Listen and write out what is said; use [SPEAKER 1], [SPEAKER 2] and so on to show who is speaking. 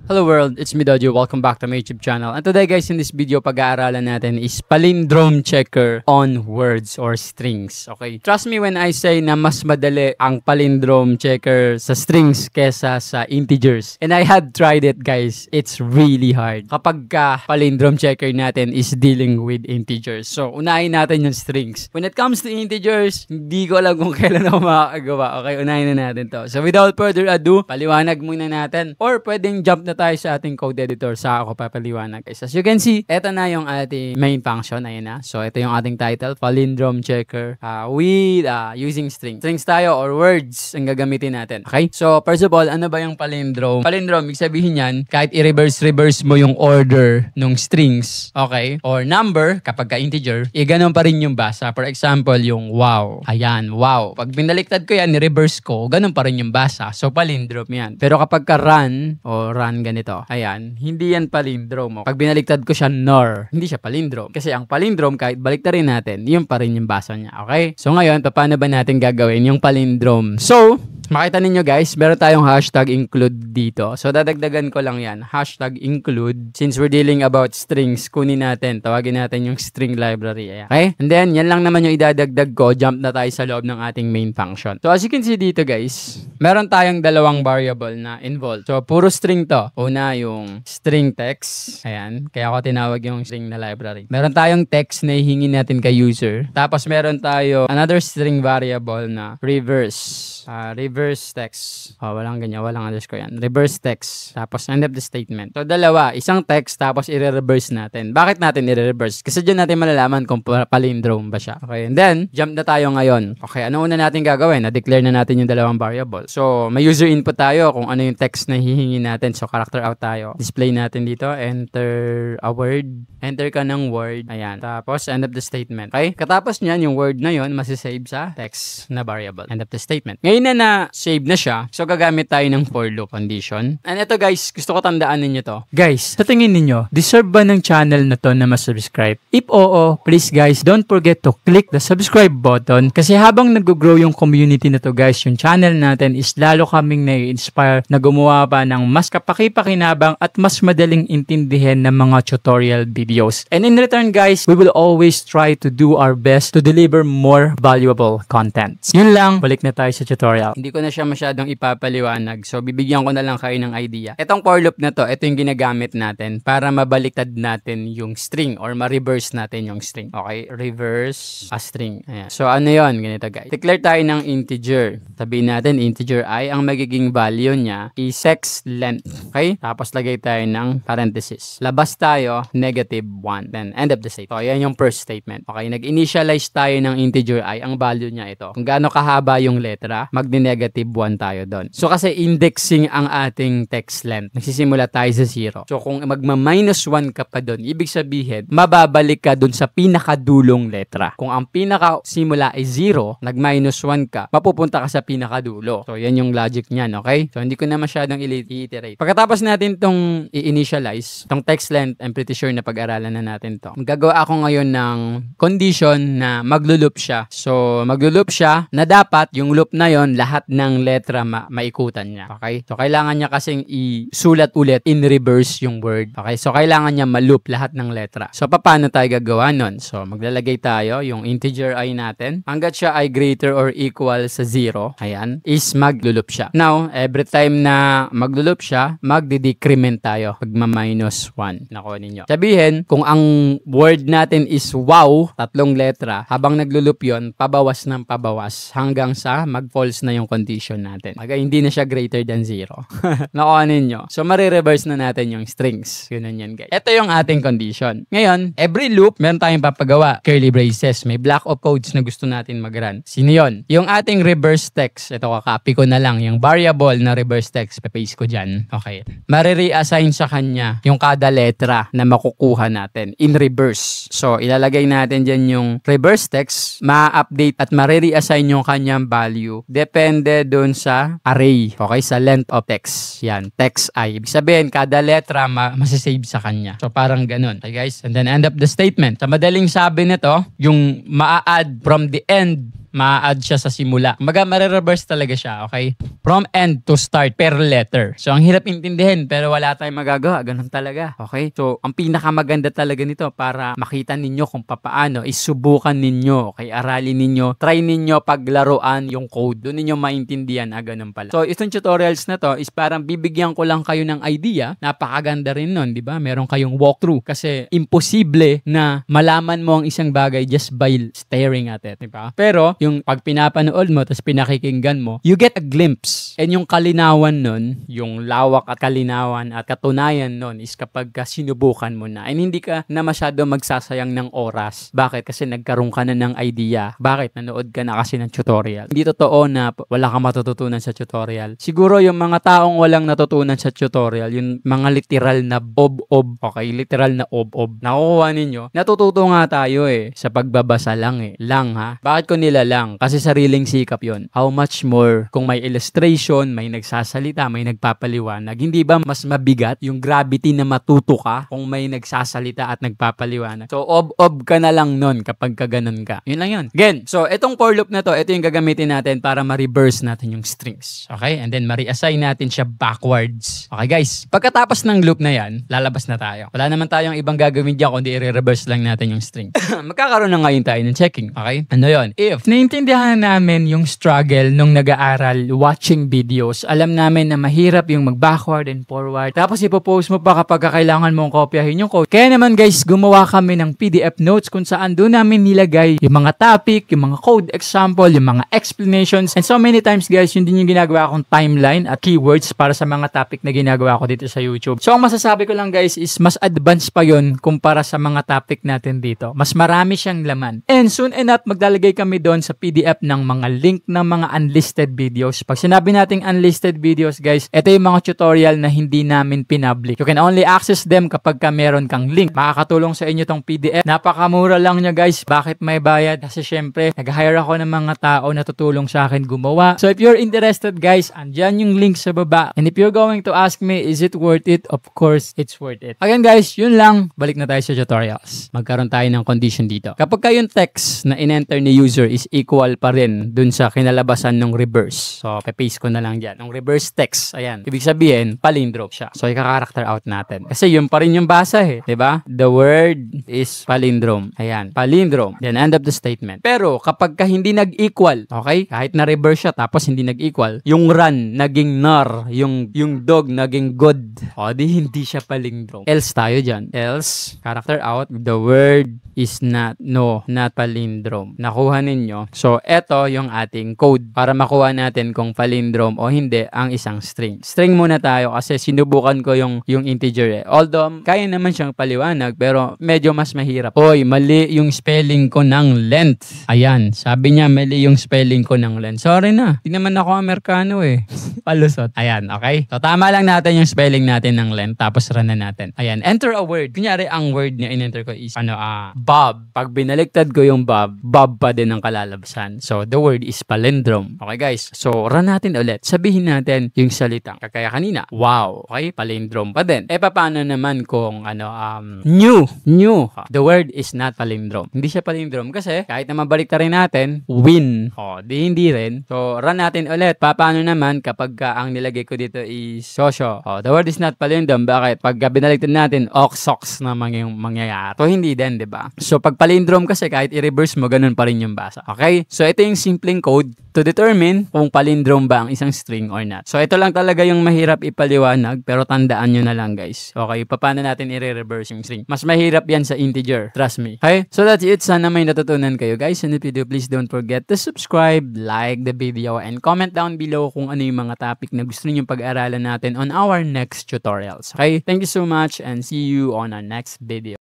[SPEAKER 1] Hello world, it's me Dojo. Welcome back to my YouTube channel. And today guys, in this video, pag-aaralan natin is palindrome checker on words or strings. Okay? Trust me when I say na mas madali ang palindrome checker sa strings kesa sa integers. And I had tried it guys. It's really hard. Kapag palindrome checker natin is dealing with integers. So, unahin natin yung strings. When it comes to integers, hindi ko alam kung kailan ako makakagawa. Okay, unahin na natin to. So, without further ado, paliwanag muna natin. Or pwedeng jump na tayo sa ating code editor sa ako papaliwanag. As you can see, eto na yung ating main function. Ayun na. So, ito yung ating title, palindrome checker with using strings. Strings tayo or words ang gagamitin natin. Okay? So, first of all, ano ba yung palindrome? Palindrome, ibig sabihin yan, kahit i-reverse mo yung order ng strings, okay? Or number, kapag ka-integer, ganun pa rin yung basa. For example, yung wow. Ayan, wow. Pag binaliktad ko yan, ni-reverse ko, ganun pa rin yung basa. So, palindrome yan. Pero kapag ka-run, o run ganito. Ayan, hindi yan palindrome. Pag binaliktad ko siya nor, hindi siya palindrome. Kasi ang palindrome, kahit baliktarin natin, yun pa rin yung basa niya. Okay? So ngayon, paano ba natin gagawin yung palindrome? So, makita ninyo guys, meron tayong hashtag include dito. So, dadagdagan ko lang yan. Hashtag include. Since we're dealing about strings, kunin natin. Tawagin natin yung string library. Ayan. Okay? And then, yan lang naman yung idadagdag ko. Jump na tayo sa loob ng ating main function. So, as you can see dito guys, meron tayong dalawang variable na involved. So, puro string to. Una, yung string text. Ayan. Kaya ako tinawag yung string na library. Meron tayong text na hihingi natin kay user. Tapos, meron tayo another string variable na reverse. Reverse text. Walang ganyan. Walang underscore yan. Reverse text. Tapos, end of the statement. So, dalawa. Isang text, tapos i-reverse natin. Bakit natin i-reverse? Kasi dyan natin malalaman kung palindrome ba siya. Okay. And then, jump na tayo ngayon. Okay. Ano una natin gagawin? Na-declare na natin yung dalawang variable. So, may user input tayo kung ano yung text na hihingi natin. So, character out tayo. Display natin dito. Enter a word. Enter ka ng word. Ayan. Tapos, end of the statement. Okay. Katapos niyan, yung word na yun, masisave sa text na variable. End of the statement. Ngayon na save na siya, so gagamit tayo ng for loop condition. And ito guys, gusto ko tandaan ninyo to. Guys, sa tingin ninyo, deserve ba ng channel na to na mas-subscribe? If oo, please guys, don't forget to click the subscribe button kasi habang nag-grow yung community na to guys, yung channel natin is lalo kaming na-inspire na gumawa pa ng mas kapaki-pakinabang at mas madaling intindihin ng mga tutorial videos. And in return guys, we will always try to do our best to deliver more valuable contents. Yun lang, balik na tayo sa tutorial. Hindi ko na siya masyadong ipapaliwanag. So, bibigyan ko na lang kayo ng idea. Itong for loop na to, ito yung ginagamit natin para mabaliktad natin yung string or ma-reverse natin yung string. Okay? Reverse a string. Ayan. So, ano yun? Ganito guys. Declare tayo ng integer. Sabihin natin, integer I, ang magiging value niya is text length. Okay? Tapos, lagay tayo ng parenthesis. Labas tayo, -1. Then, end of the statement. So, yan yung first statement. Okay? Nag-initialize tayo ng integer I. Ang value niya ito. Kung gaano kahaba yung letra, mag-1 tayo doon. So, kasi indexing ang ating text length. Nagsisimula tayo sa 0. So, kung magma-1 ka pa doon, ibig sabihin, mababalik ka doon sa pinakadulong letra. Kung ang pinakasimula ay 0, nag-1 ka, mapupunta ka sa pinakadulo. So, yan yung logic niyan, okay? So, hindi ko na masyadong i-iterate. Pagkatapos natin tong i-initialize, tong text length, I'm pretty sure na pag-aralan na natin to. Magagawa ako ngayon ng condition na maglo-loop siya. So, maglo-loop siya na dapat yung loop na yon lahat ng letra maikutan niya. Okay? So, kailangan niya kasing isulat ulit in reverse yung word. Okay? So, kailangan niya ma-loop lahat ng letra. So, paano tayo gagawa nun? So, maglalagay tayo yung integer I natin. Hanggat siya ay greater or equal sa 0, ayan, is maglo-loop siya. Now, every time na maglo-loop siya, magdi-decrement tayo. Pagma-1. Nakuha ninyo. Sabihin, kung ang word natin is wow, 3 letra, habang naglo-loop yon, pabawas ng pabawas hanggang sa mag-false na yung condition natin. Hindi na siya greater than 0. Nakuha ninyo. So, marireverse na natin yung strings. Ganun yan, guys. Ito yung ating condition. Ngayon, every loop, meron tayong papagawa. Curly braces. May block of codes na gusto natin mag-run. Sino yun? Yung ating reverse text. Ito, kakopy ko na lang. Yung variable na reverse text. Papaste ko dyan. Okay. Marireassign sa kanya yung kada letra na makukuha natin in reverse. So, ilalagay natin dyan yung reverse text. Ma-update at marireassign yung kanyang value. Depende dun sa array. Okay? Sa length of text. Yan. Text I. Ibig sabihin, kada letra masisave sa kanya. So, parang ganun. Okay, guys? And then, end of the statement. Sa madaling sabi nito, yung maa-add from the end ma-add siya sa simula. Kumbaga, marireverse talaga siya, okay? From end to start per letter. So, ang hirap intindihin pero wala tayong magagawa. Ganun talaga, okay? So, ang pinakamaganda talaga nito para makita ninyo kung papaano, isubukan ninyo, okay? Aralin ninyo, try ninyo paglaruan yung code. Doon ninyo maintindihan, ganun pala. So, itong tutorials na to is parang bibigyan ko lang kayo ng idea. Napakaganda rin nun, di ba? Meron kayong walkthrough kasi imposible na malaman mo ang isang bagay just by staring at it, di ba? Pero, yung pag pinapanood mo, tapos pinakikinggan mo, you get a glimpse. And yung kalinawan nun, yung lawak at kalinawan at katunayan nun is kapag sinubukan mo na. And hindi ka na masyado magsasayang ng oras. Bakit? Kasi nagkaroon ka na ng idea. Bakit? Nanood ka na kasi ng tutorial. Hindi totoo na wala kang matututunan sa tutorial. Siguro yung mga taong walang natutunan sa tutorial, yung mga literal na ob-ob, okay? Literal na ob-ob. Nakukuha ninyo. Natututo nga tayo sa pagbabasa lang Lang ha. Bakit ko nila lang? Kasi sariling sikap yon. How much more kung may illustration, may nagsasalita, may nagpapaliwanag. Hindi ba mas mabigat yung gravity na matuto ka kung may nagsasalita at nagpapaliwanag? So, ob-ob ka na lang nun kapag kaganon ka. Yun lang yun. Again, so itong for loop na to, ito yung gagamitin natin para ma-reverse natin yung strings. Okay? And then, ma-reassign natin siya backwards. Okay guys? Pagkatapos ng loop na yan, lalabas na tayo. Wala naman tayong ibang gagawin dyan kundi i-reverse lang natin yung string. Magkakaroon na ngayon tayo ng checking. Okay? Ano yun? If naintindihan namin yung struggle nung nag-aaral watching videos, alam namin na mahirap yung mag-backward and forward. Tapos ipopost mo pa kapag kailangan mong kopyahin yung code. Kaya naman guys, gumawa kami ng PDF notes kung saan doon namin nilagay yung mga topic, yung mga code example, yung mga explanations. And so many times guys, yun din yung ginagawa kong timeline at keywords para sa mga topic na ginagawa ko dito sa YouTube. So ang masasabi ko lang guys is mas advanced pa yun kumpara sa mga topic natin dito. Mas marami siyang laman. And soon enough, maglalagay kami doon sa PDF ng mga link ng mga unlisted videos. Pag sinabi nating unlisted videos guys, ito yung mga tutorial na hindi namin pinpublic. You can only access them kapag meron kang link. Makakatulong sa inyo tong PDF. Napakamura lang niya guys. Bakit may bayad? Kasi syempre, nag-hire ako ng mga tao na tutulong sa akin gumawa. So if you're interested guys, andyan yung link sa baba. And if you're going to ask me, is it worth it? Of course, it's worth it. Again guys, yun lang. Balik na tayo sa tutorials. Magkaroon tayo ng condition dito. Kapag yung text na in-enter ni user is equal pa rin dun sa kinalabasan ng reverse. So, paste ko na lang dyan. Yung reverse text, ayan. Ibig sabihin, palindrome siya. So, ika-character out natin. Kasi yun pa rin yung basa diba? The word is palindrome. Ayan, palindrome. Then, end of the statement. Pero, kapag hindi nag-equal, okay? Kahit na-reverse siya, tapos hindi nag-equal, yung run, naging nar. Yung dog, naging good. O, di hindi siya palindrome. Else tayo dyan. Else, character out, the word is not palindrome. Nakuha ninyo. So, eto yung ating code para makuha natin kung palindrome o hindi ang isang string. String muna tayo kasi sinubukan ko yung integer Although, kaya naman siyang paliwanag pero medyo mas mahirap. Oy, mali yung spelling ko ng length. Ayan, sabi niya mali yung spelling ko ng length. Sorry na. Hindi naman ako Amerikano Palusot. Ayan, okay? So, tama lang natin yung spelling natin ng length tapos run na natin. Ayan, enter a word. Kunyari, ang word niya in-enter ko is Bob. Pag binaliktad ko yung Bob pa din ang kalalabasan. So, the word is palindrome. Okay, guys? So, run natin ulit. Sabihin natin yung salitang kaya kanina. Wow. Okay? Palindrome pa din. Paano naman kung new. The word is not palindrome. Hindi siya palindrome kasi kahit na mabaliktarin natin, win. Hindi rin. So, run natin ulit. Paano naman kapag ang nilagay ko dito is sosyo. The word is not palindrome. Bakit? Pag binaliktad natin, oxox naman yung mangyayari. So, hindi din, diba? So, pag palindrome kasi kahit i-reverse mo, ganun pa rin yung basa. Okay? So, ito yung simpleng code to determine kung palindrome ba ang isang string or not. So, ito lang talaga yung mahirap ipaliwanag, pero tandaan nyo na lang, guys. Okay? Paano natin i-reverse yung string? Mas mahirap yan sa integer. Trust me. Okay? So, that's it. Sana may natutunan kayo, guys. And if you do, please don't forget to subscribe, like the video, and comment down below kung ano yung mga topic na gusto niyo pag-aralan natin on our next tutorials. Okay? Thank you so much and see you on our next video.